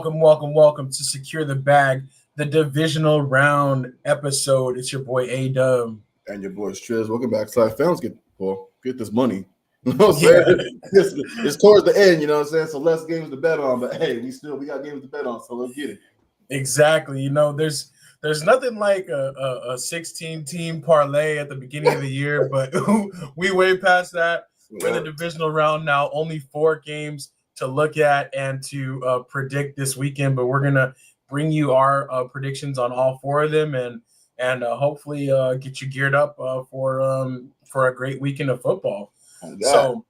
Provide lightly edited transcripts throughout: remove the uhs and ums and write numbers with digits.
welcome to Secure the Bag, the divisional round episode. It's your boy A-Dub. And your boy Striz. Welcome back. So fans get this money. You know what I'm Yeah. saying? It's towards the end, you know what I'm saying? So less games to bet on, but hey, we got games to bet on, so let's get it. Exactly. You know, there's nothing like a 16-team parlay at the beginning of the year, but we way past that. We're in the divisional round now, only 4 games to look at and to predict this weekend, but we're gonna bring you our predictions on all 4 of them and hopefully get you geared up for a great weekend of football. So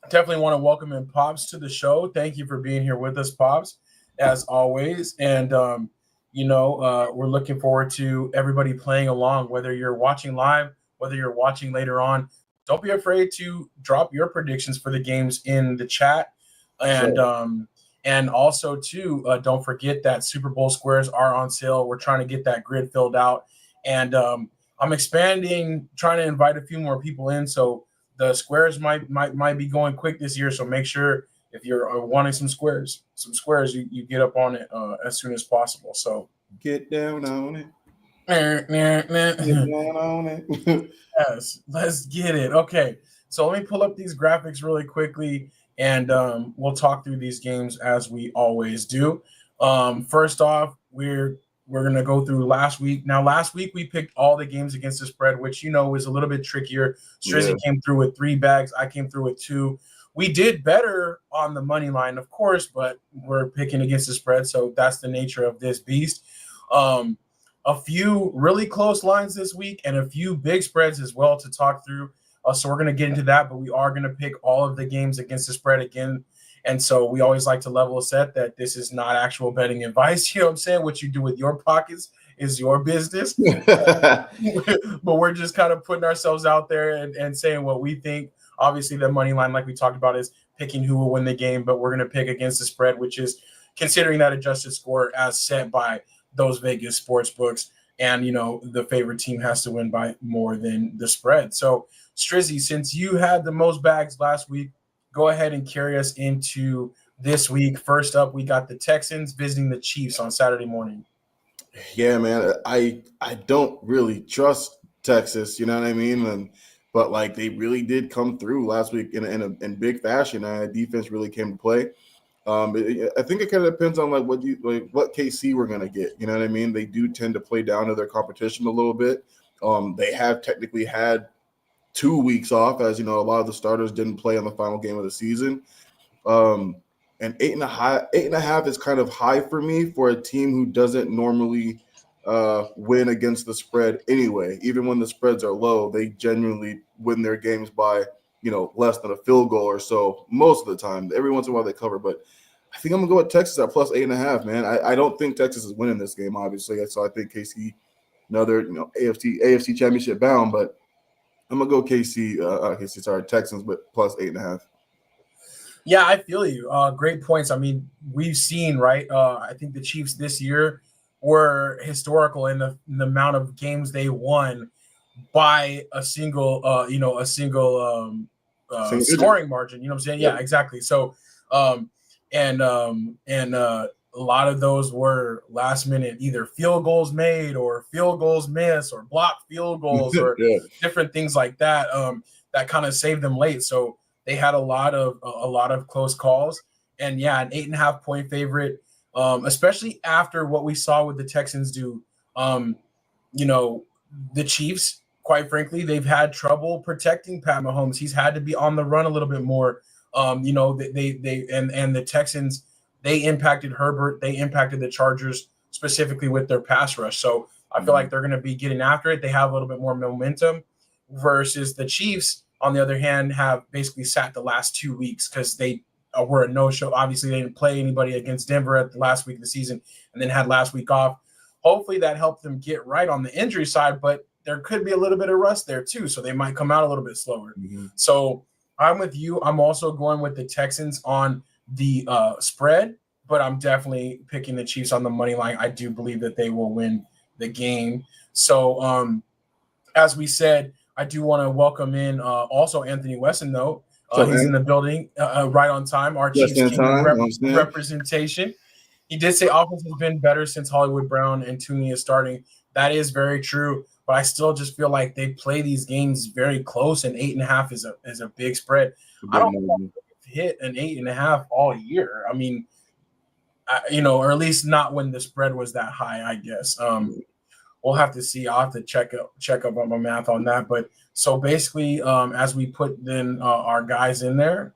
definitely want to welcome in Pops to the show. Thank you for being here with us, Pops, as always. And we're looking forward to everybody playing along, whether you're watching live, whether you're watching later on. Don't be afraid to drop your predictions for the games in the chat. And also, too, don't forget that Super Bowl squares are on sale. We're trying to get that grid filled out. And I'm expanding, trying to invite a few more people in. So the squares might be going quick this year. So make sure if you're wanting some squares, you get up on it as soon as possible. So get down on it. Get down on it. Yes, let's get it. Okay, so let me pull up these graphics really quickly, and we'll talk through these games as we always do. First off, we're gonna go through last week. Now, last week we picked all the games against the spread, which is a little bit trickier. Strizzy came through with 3 bags. I came through with 2. We did better on the money line, of course, but we're picking against the spread, so that's the nature of this beast. A few really close lines this week and a few big spreads as well to talk through. So we're going to get into that, but we are going to pick all of the games against the spread again. And so we always like to level set that this is not actual betting advice. You know what I'm saying? What you do with your pockets is your business. But we're just kind of putting ourselves out there and saying what we think. Obviously, the money line, like we talked about, is picking who will win the game, but we're going to pick against the spread, which is considering that adjusted score as set by those Vegas sports books. And, the favorite team has to win by more than the spread. So, Strizzy, since you had the most bags last week, go ahead and carry us into this week. First up, we got the Texans visiting the Chiefs on Saturday morning. Yeah, man, I don't really trust Texas, you know what I mean? But they really did come through last week in big fashion. Defense really came to play. I think it kind of depends on what KC we're gonna get. You know what I mean? They do tend to play down to their competition a little bit. They have technically had 2 weeks off, as a lot of the starters didn't play on the final game of the season. And 8.5 is kind of high for me for a team who doesn't normally win against the spread anyway. Even when the spreads are low, they genuinely win their games by less than a field goal or so most of the time. Every once in a while they cover, but I think I'm gonna go with Texas at plus 8.5, man. I don't think Texas is winning this game, obviously. So I think KC, another AFC championship bound, but I'm gonna go Texans, but plus 8.5. Yeah, I feel you. Great points. I mean, we've seen, right? I think the Chiefs this year were historical in the amount of games they won by a single scoring margin. You know what I'm saying? Yeah, exactly. So, a lot of those were last minute, either field goals made or field goals missed or blocked field goals or different things like that. That kind of saved them late. So they had a lot of close calls, and an 8.5 point favorite, especially after what we saw with the Texans do. The Chiefs, quite frankly, they've had trouble protecting Pat Mahomes. He's had to be on the run a little bit more. They the Texans, they impacted Herbert. They impacted the Chargers specifically with their pass rush. So I feel like they're going to be getting after it. They have a little bit more momentum versus the Chiefs, on the other hand, have basically sat the last 2 weeks because they were a no-show. Obviously, they didn't play anybody against Denver at the last week of the season and then had last week off. Hopefully that helped them get right on the injury side, but there could be a little bit of rust there too, so they might come out a little bit slower. So I'm with you. I'm also going with the Texans on the spread, but I'm definitely picking the Chiefs on the money line. I do believe that they will win the game. So as we said, I do want to welcome in also Anthony Wesson, though. He's in the building right on time. Our Chiefs King representation. He did say offense has been better since Hollywood Brown and Tooney is starting. That is very true, but I still just feel like they play these games very close, and 8.5 is a big spread. A I big don't margin. hit an 8.5 all year. I mean, or at least not when the spread was that high, I guess. We'll have to see. I'll have to check up on my math on that. But so basically, as we put then our guys in there,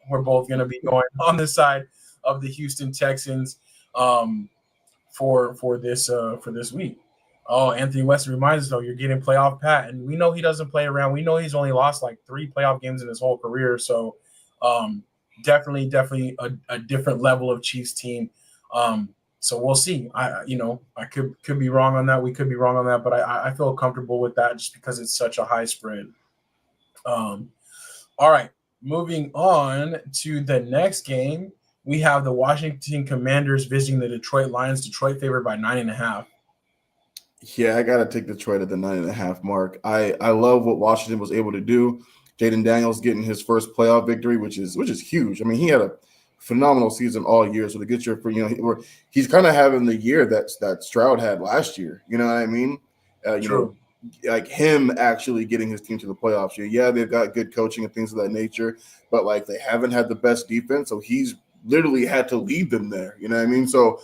we're both going to be going on the side of the Houston Texans for this week. Oh, Anthony West reminds us though, you're getting playoff Pat, and we know he doesn't play around. We know he's only lost like 3 playoff games in his whole career. So definitely a different level of Chiefs team. So we'll see. I could be wrong on that. We could be wrong on that, but I feel comfortable with that just because it's such a high spread. All right, moving on to the next game, we have the Washington Commanders visiting the Detroit Lions. Detroit favored by 9.5. Yeah, I gotta take Detroit at the 9.5 mark. I love what Washington was able to do. Jaden Daniels getting his first playoff victory, which is huge. I mean, he had a phenomenal season all year. So to get your, he's kind of having the year that Stroud had last year. You know what I mean? True. Like him actually getting his team to the playoffs. Yeah, they've got good coaching and things of that nature, but like they haven't had the best defense. So he's literally had to lead them there. You know what I mean? So,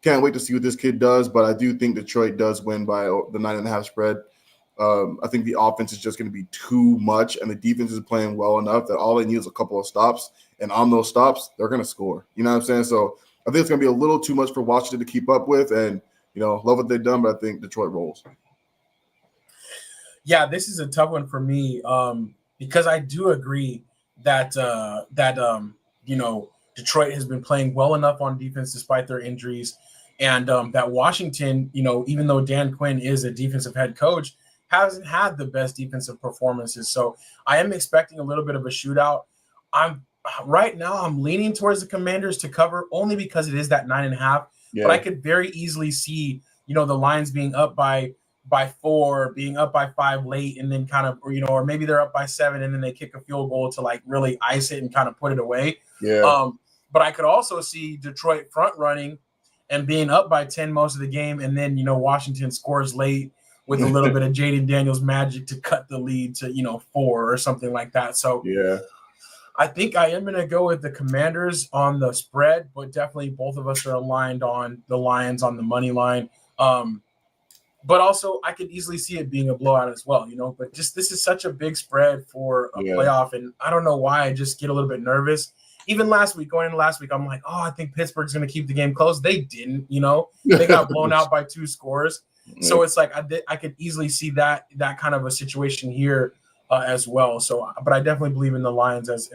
can't wait to see what this kid does. But I do think Detroit does win by the 9.5 spread. I think the offense is just going to be too much, and the defense is playing well enough that all they need is a couple of stops. And on those stops, they're going to score. You know what I'm saying? So I think it's going to be a little too much for Washington to keep up with. And, love what they've done, but I think Detroit rolls. Yeah, this is a tough one for me because I do agree that Detroit has been playing well enough on defense despite their injuries, and that Washington, even though Dan Quinn is a defensive head coach, hasn't had the best defensive performances. So I am expecting a little bit of a shootout. I'm leaning towards the Commanders to cover only because it is that 9.5. Yeah. But I could very easily see, the Lions being up by 4, being up by 5 late, and then kind of, or maybe they're up by 7 and then they kick a field goal to like really ice it and kind of put it away. Yeah. But I could also see Detroit front running and being up by 10 most of the game, and then Washington scores late with a little bit of Jaden Daniels magic to cut the lead to 4 or something like that. So yeah, I think I am going to go with the Commanders on the spread, but definitely both of us are aligned on the Lions on the money line. But also I could easily see it being a blowout as well, but just this is such a big spread for a playoff. And I don't know why I just get a little bit nervous. Even going into last week, I'm like, I think Pittsburgh's going to keep the game close. They didn't, they got blown out by 2 scores. So it's like I could easily see that kind of a situation here as well. So, but I definitely believe in the Lions as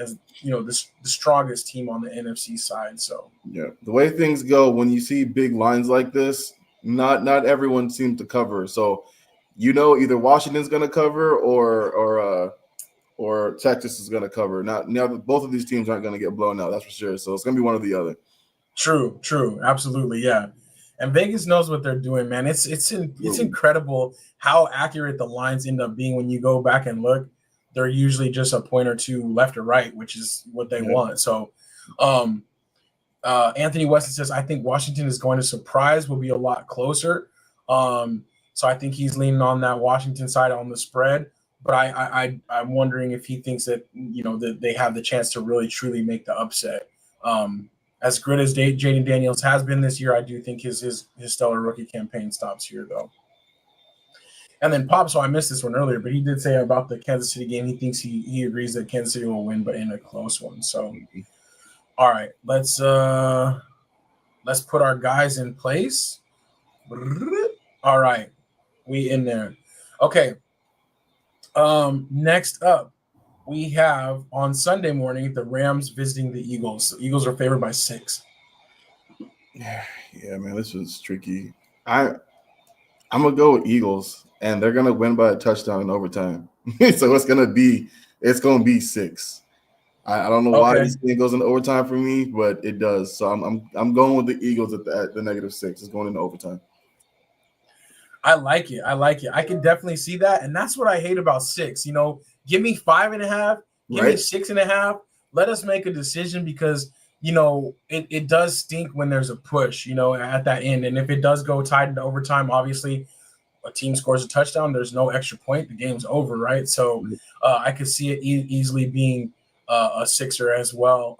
the strongest team on the NFC side. So yeah, the way things go when you see big lines like this, not everyone seems to cover. So either Washington's going to cover or Texas is going to cover. Now both of these teams aren't going to get blown out. That's for sure. So it's going to be one or the other. True, absolutely, yeah. And Vegas knows what they're doing, man. It's incredible how accurate the lines end up being when you go back and look. They're usually just a point or two left or right, which is what they want. So, Anthony Weston says, I think Washington is going to surprise, will be a lot closer. So I think he's leaning on that Washington side on the spread. But I'm wondering if he thinks that that they have the chance to really truly make the upset. As good as Jaden Daniels has been this year, I do think his stellar rookie campaign stops here, though. And then Pop, so I missed this one earlier, but he did say about the Kansas City game, he thinks he agrees that Kansas City will win, but in a close one. So, all right, let's put our guys in place. All right, we in there. Okay. Next up, we have on Sunday morning the Rams visiting the Eagles. The Eagles are favored by 6. Yeah, man, this was tricky. I'm gonna go with Eagles, and they're gonna win by a touchdown in overtime. So it's gonna be 6. I don't know why this thing goes into overtime for me, but it does. So I'm going with the Eagles at the -6. It's going into overtime. I like it. I can definitely see that, and that's what I hate about 6. Give me 5.5, give me 6.5. Let us make a decision because it does stink when there's a push, at that end. And if it does go tied into overtime, obviously a team scores a touchdown, there's no extra point, the game's over, right? So I could see it easily being a Sixer as well.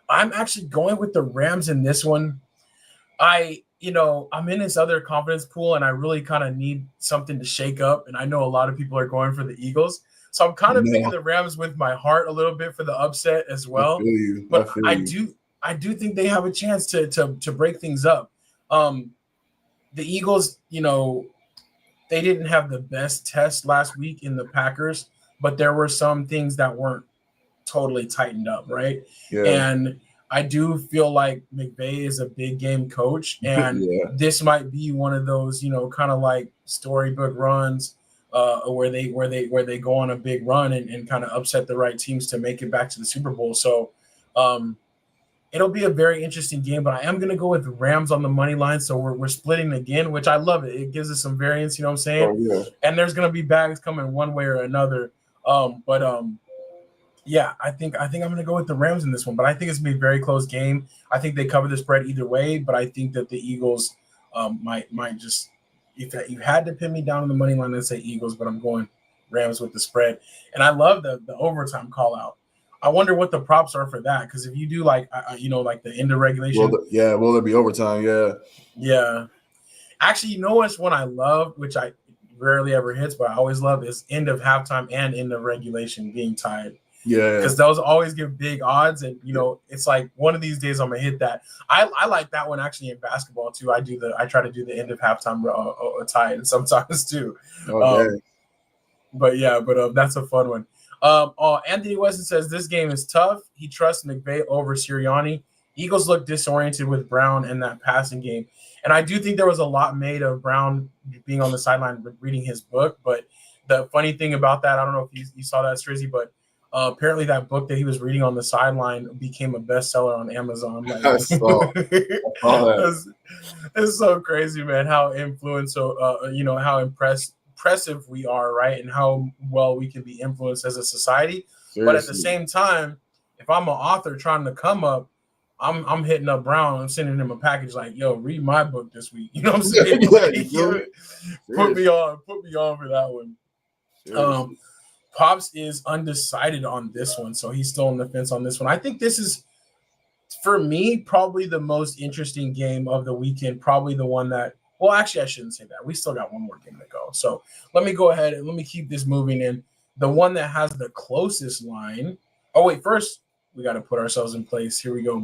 I'm actually going with the Rams in this one. I'm in this other confidence pool, and I really kind of need something to shake up. And I know a lot of people are going for the Eagles, so I'm kind of picking the Rams with my heart a little bit for the upset as well. I feel you. But I do think they have a chance to break things up. The Eagles, they didn't have the best test last week in the Packers, but there were some things that weren't totally tightened up, right? Yeah. And I do feel like McVay is a big game coach, and this might be one of those, kind of like storybook runs where they go on a big run and kind of upset the right teams to make it back to the Super Bowl. So it'll be a very interesting game, but I am going to go with the Rams on the money line. So we're splitting again, which I love it. It gives us some variance, you know what I'm saying? Oh, yeah. And there's going to be bags coming one way or another. Yeah, I think I'm going to go with the Rams in this one, but I think it's going to be a very close game. I think they cover the spread either way, but I think that the Eagles might just, if you had to pin me down on the money line, I'd say Eagles, but I'm going Rams with the spread. And I love the overtime call out. I wonder what the props are for that, because if you do like the end of regulation, will there be overtime? Yeah. Actually, what's one I love, which I rarely ever hits, but I always love, is end of halftime and end of regulation being tied. Yeah, because those always give big odds, and it's like one of these days I'm gonna hit that. I like that one actually in basketball too. I try to do the end of halftime tie and sometimes too. Okay. But that's a fun one. Anthony Weston says this game is tough. He trusts McVay over Sirianni. Eagles look disoriented with Brown in that passing game, and I do think there was a lot made of Brown being on the sideline reading his book. But the funny thing about that, I don't know if you saw that, Strizzy, but apparently that book that he was reading on the sideline became a bestseller on Amazon. Like, I saw that. It's so crazy, man, how how impressive we are, right? And how well we can be influenced as a society. Seriously. But at the same time, if I'm an author trying to come up, I'm hitting up Brown and sending him a package like, yo, read my book this week. You know what I'm saying? Put me on for that one. Seriously. Pops is undecided on this one, so he's still on the fence on this one. I think this is, for me, probably the most interesting game of the weekend. Probably the one that, well, actually, I shouldn't say that. We still got one more game to go. So let me go ahead and let me keep this moving in. The one that has the closest line. Oh, wait, first, we got to put ourselves in place. Here we go.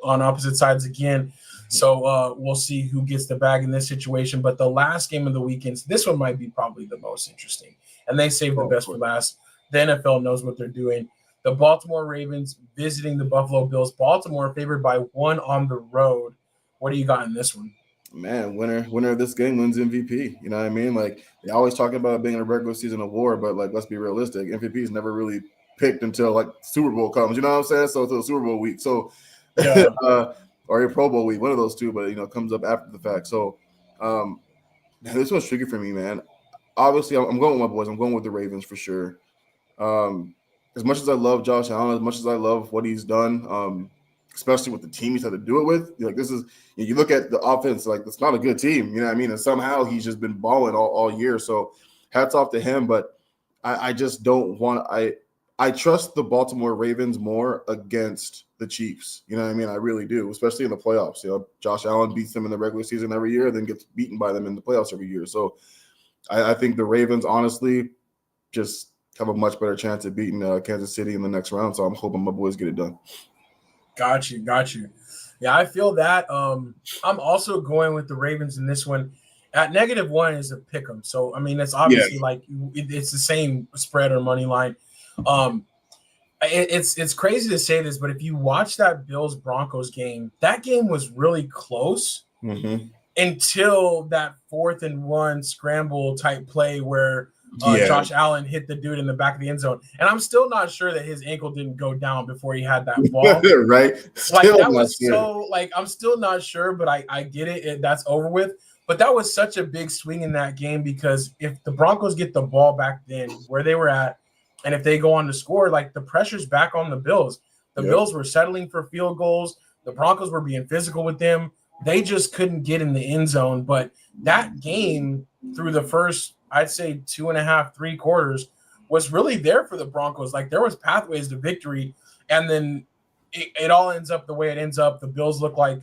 On opposite sides again. So we'll see who gets the bag in this situation. But the last game of the weekend, this one might be probably the most interesting. And they saved the best for last. The NFL knows what they're doing. The Baltimore Ravens visiting the Buffalo Bills. Baltimore favored by 1 on the road. What do you got in this one? Man, winner of this game wins MVP. You know what I mean? Like, they always talk about being in a regular season of war, but like, let's be realistic. MVP is never really picked until like Super Bowl comes. You know what I'm saying? So until Super Bowl week. So or a Pro Bowl week, one of those two, but comes up after the fact. So this one's tricky for me, man. Obviously, I'm going with my boys. I'm going with the Ravens for sure. As much as I love Josh Allen, as much as I love what he's done, especially with the team he's had to do it with, this is, you look at the offense, like, it's not a good team, you know what I mean? And somehow he's just been balling all year. So hats off to him. But I just don't want I trust the Baltimore Ravens more against the Chiefs. You know what I mean? I really do, especially in the playoffs. Josh Allen beats them in the regular season every year, then gets beaten by them in the playoffs every year. So I think the Ravens, honestly, just have a much better chance of beating Kansas City in the next round. So I'm hoping my boys get it done. Got you. Yeah, I feel that. I'm also going with the Ravens in this one. At -1 is a pick 'em. So, I mean, it's obviously like it's the same spread or money line. It's crazy to say this, but if you watch that Bills-Broncos game, that game was really close. Mm-hmm. Until that 4th and 1 scramble type play where Josh Allen hit the dude in the back of the end zone. And I'm still not sure that his ankle didn't go down before he had that ball. Right. I'm still not sure, but I get it. That's over with. But that was such a big swing in that game, because if the Broncos get the ball back then where they were at, and if they go on to score, like, the pressure's back on the Bills. The Bills were settling for field goals. The Broncos were being physical with them. They just couldn't get in the end zone. But that game through the first, I'd say 2.5, 3 quarters was really there for the Broncos. Like there was pathways to victory. And then it all ends up the way it ends up. The Bills look like,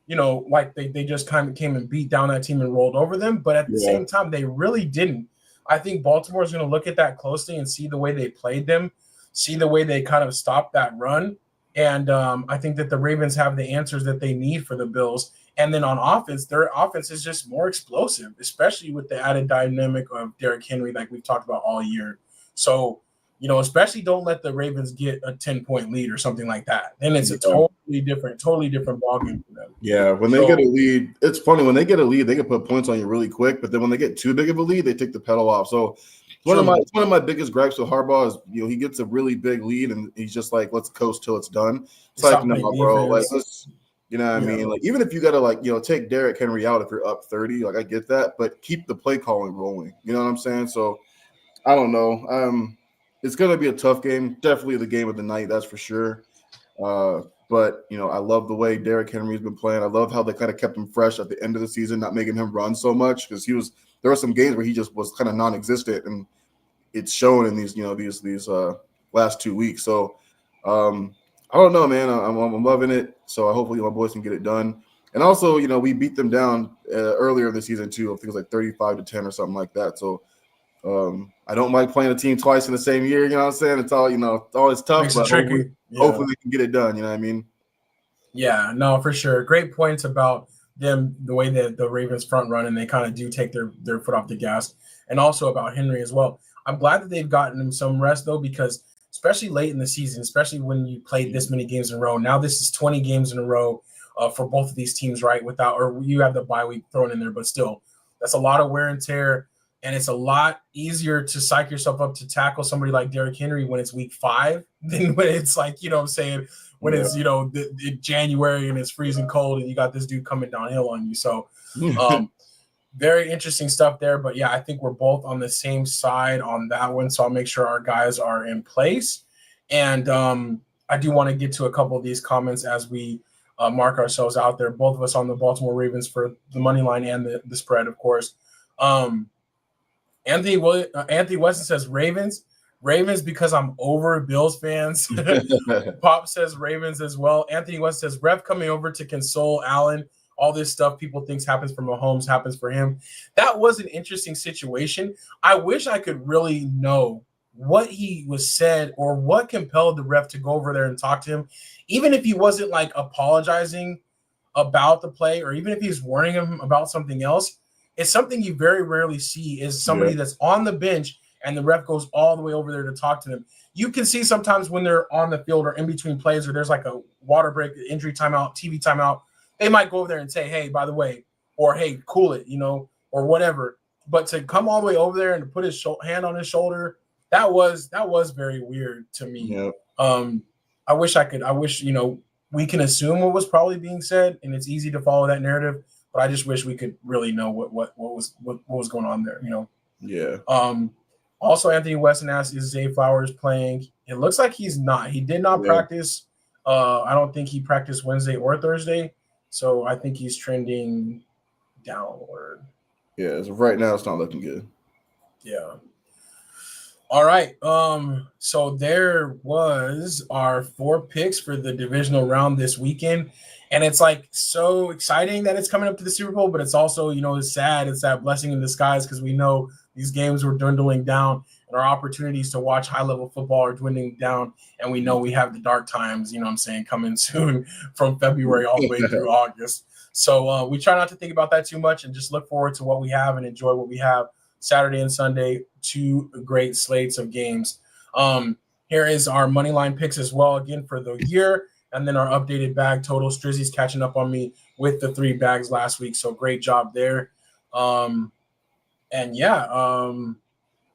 like they just kind of came and beat down that team and rolled over them. But at the same time, they really didn't. I think Baltimore is going to look at that closely and see the way they played them, see the way they kind of stopped that run. And I think that the Ravens have the answers that they need for the Bills. And then on offense, their offense is just more explosive, especially with the added dynamic of Derrick Henry, like we've talked about all year. So, especially don't let the Ravens get a 10-point lead or something like that. Then it's a totally different ballgame for them. Yeah, when they get a lead, it's funny. When they get a lead, they can put points on you really quick. But then when they get too big of a lead, they take the pedal off. So one of my biggest gripes with Harbaugh is he gets a really big lead and he's just like, let's coast till it's done. It's like, no, bro, like let's, you know what I mean? Like even if you gotta take Derrick Henry out if you're up 30, like I get that, but keep the play calling rolling. You know what I'm saying? So I don't know. It's gonna be a tough game. Definitely the game of the night, that's for sure. But I love the way Derrick Henry's been playing. I love how they kind of kept him fresh at the end of the season, not making him run so much because there were some games where he just was kind of non-existent, and it's shown in these last 2 weeks. So I don't know, man. I'm loving it. So hopefully my boys can get it done. And also, we beat them down earlier in the season too. I think it was like 35-10 or something like that. So I don't like playing a team twice in the same year. You know what I'm saying? It's all always tough, but hopefully they can get it done. You know what I mean? Yeah, no, for sure. Great points about them, the way that the Ravens front run and they kind of do take their foot off the gas, and also about Henry as well. I'm glad that they've gotten him some rest though, because especially late in the season, especially when you played this many games in a row. Now this is 20 games in a row for both of these teams, right? Or you have the bye week thrown in there, but still, that's a lot of wear and tear. And it's a lot easier to psych yourself up to tackle somebody like Derrick Henry when it's week 5 than when it's like, what I'm saying, when it's, January and it's freezing cold and you got this dude coming downhill on you. So very interesting stuff there. But yeah, I think we're both on the same side on that one. So I'll make sure our guys are in place. And I do want to get to a couple of these comments as we mark ourselves out there. Both of us on the Baltimore Ravens for the money line and the spread, of course. Anthony Weston says Ravens because I'm over Bills fans. Pop says Ravens as well. Anthony Weston says ref coming over to console Allen. All this stuff people think happens for Mahomes happens for him. That was an interesting situation. I wish I could really know what he was said or what compelled the ref to go over there and talk to him, even if he wasn't like apologizing about the play or even if he's warning him about something else. It's something you very rarely see is somebody that's on the bench and the ref goes all the way over there to talk to them. You can see sometimes when they're on the field or in between plays or there's like a water break, injury timeout, TV timeout, they might go over there and say, hey, by the way, or hey, cool it, or whatever. But to come all the way over there and to put his hand on his shoulder, that was very weird to me. Yep. I wish we can assume what was probably being said, and it's easy to follow that narrative. But I just wish we could really know what was going on there, Yeah. Also, Anthony Weston asked, is Zay Flowers playing? It looks like he's not. He did not practice. I don't think he practiced Wednesday or Thursday. So I think he's trending downward. Yeah, as of right now, it's not looking good. Yeah. All right. So there was our 4 picks for the divisional round this weekend. And it's like so exciting that it's coming up to the Super Bowl, but it's also, it's sad. It's that blessing in disguise because we know these games were dwindling down and our opportunities to watch high-level football are dwindling down. And we know we have the dark times, coming soon from February all the way through August. So we try not to think about that too much and just look forward to what we have and enjoy what we have Saturday and Sunday, 2 great slates of games. Here is our money line picks as well, again, for the year. And then our updated bag total. Strizzy's catching up on me with the 3 bags last week. So great job there.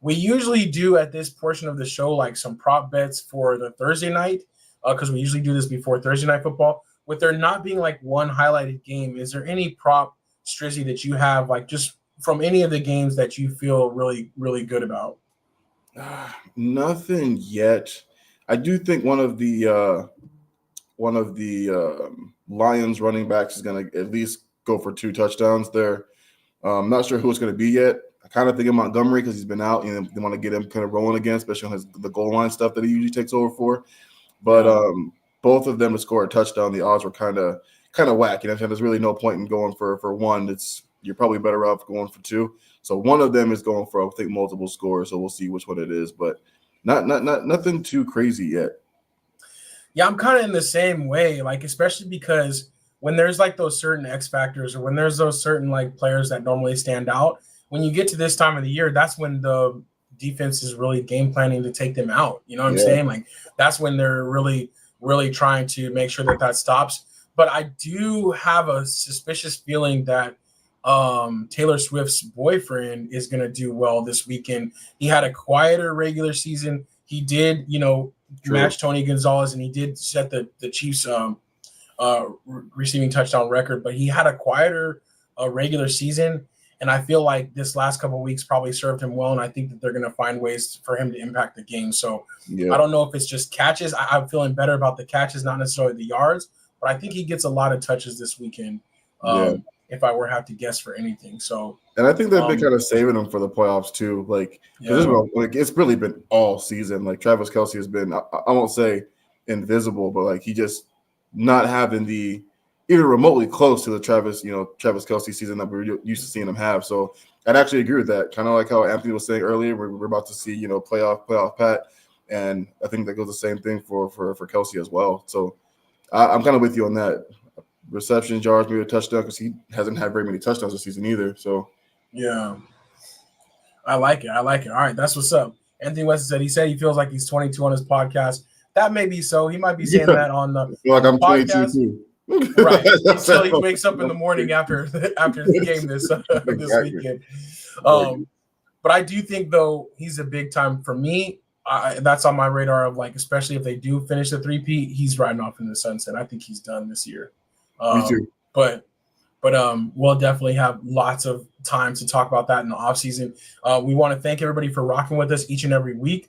We usually do at this portion of the show like some prop bets for the Thursday night because we usually do this before Thursday night football. With there not being like one highlighted game, is there any prop, Strizzy, that you have like just from any of the games that you feel really, really good about? Nothing yet. I do think one of the one of the Lions running backs is going to at least go for 2 touchdowns there. I'm not sure who it's going to be yet. I kind of think of Montgomery because he's been out. They want to get him kind of rolling again, especially on the goal line stuff that he usually takes over for. But both of them to score a touchdown, the odds were kind of whack. There's really no point in going for one. You're probably better off going for 2. So one of them is going for, I think, multiple scores. So we'll see which one it is, but nothing too crazy yet. Yeah, I'm kind of in the same way, like especially because when there's like those certain X factors or when there's those certain like players that normally stand out, when you get to this time of the year, that's when the defense is really game planning to take them out. You know what I'm saying? Like that's when they're really, really trying to make sure that stops. But I do have a suspicious feeling that Taylor Swift's boyfriend is going to do well this weekend. He had a quieter regular season. He did, match Tony Gonzalez, and he did set the Chiefs receiving touchdown record, but he had a quieter regular season. And I feel like this last couple of weeks probably served him well. And I think that they're going to find ways for him to impact the game. So I don't know if it's just catches. I'm feeling better about the catches, not necessarily the yards, but I think he gets a lot of touches this weekend. If I were to have to guess for anything. So, and I think they've been kind of saving him for the playoffs too. Like, it's really been all season. Like Travis Kelce has been, I won't say invisible, but like he just not having the even remotely close to the Travis Kelce season that we're used to seeing him have. So I'd actually agree with that. Kind of like how Anthony was saying earlier, we're about to see, playoff Pat. And I think that goes the same thing for Kelce as well. So I'm kind of with you on that. Receptions, yards, maybe a touchdown because he hasn't had very many touchdowns this season either. So, yeah, I like it. All right, that's what's up. Anthony West said he feels like he's 22 on his podcast. That may be so. He might be saying that on the I'm podcast. 22 too. Right. Until he wakes up in the morning after the game this weekend. But I do think though he's a big time for me. That's on my radar of like, especially if they do finish the 3-peat, he's riding off in the sunset. I think he's done this year. Me too. But we'll definitely have lots of time to talk about that in the offseason. We want to thank everybody for rocking with us each and every week.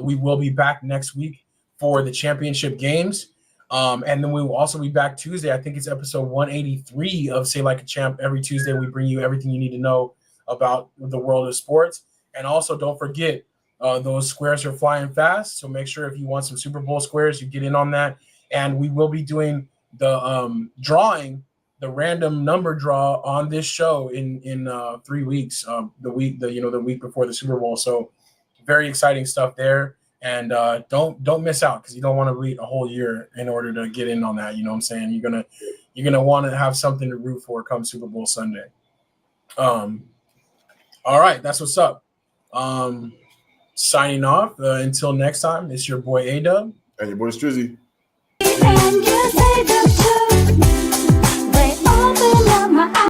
We will be back next week for the championship games. And then we will also be back Tuesday. I think it's episode 183 of Say Like a Champ. Every Tuesday, we bring you everything you need to know about the world of sports. And also don't forget, those squares are flying fast. So make sure if you want some Super Bowl squares, you get in on that. And we will be doing the drawing, the random number draw on this show in 3 weeks, the week before the Super Bowl. So very exciting stuff there. And don't miss out because you don't want to wait a whole year in order to get in on that. You know what I'm saying? You're gonna want to have something to root for come Super Bowl Sunday. All right, that's what's up. Signing off. Until next time, it's your boy A-Dub. And your boy Strizzy. And you say the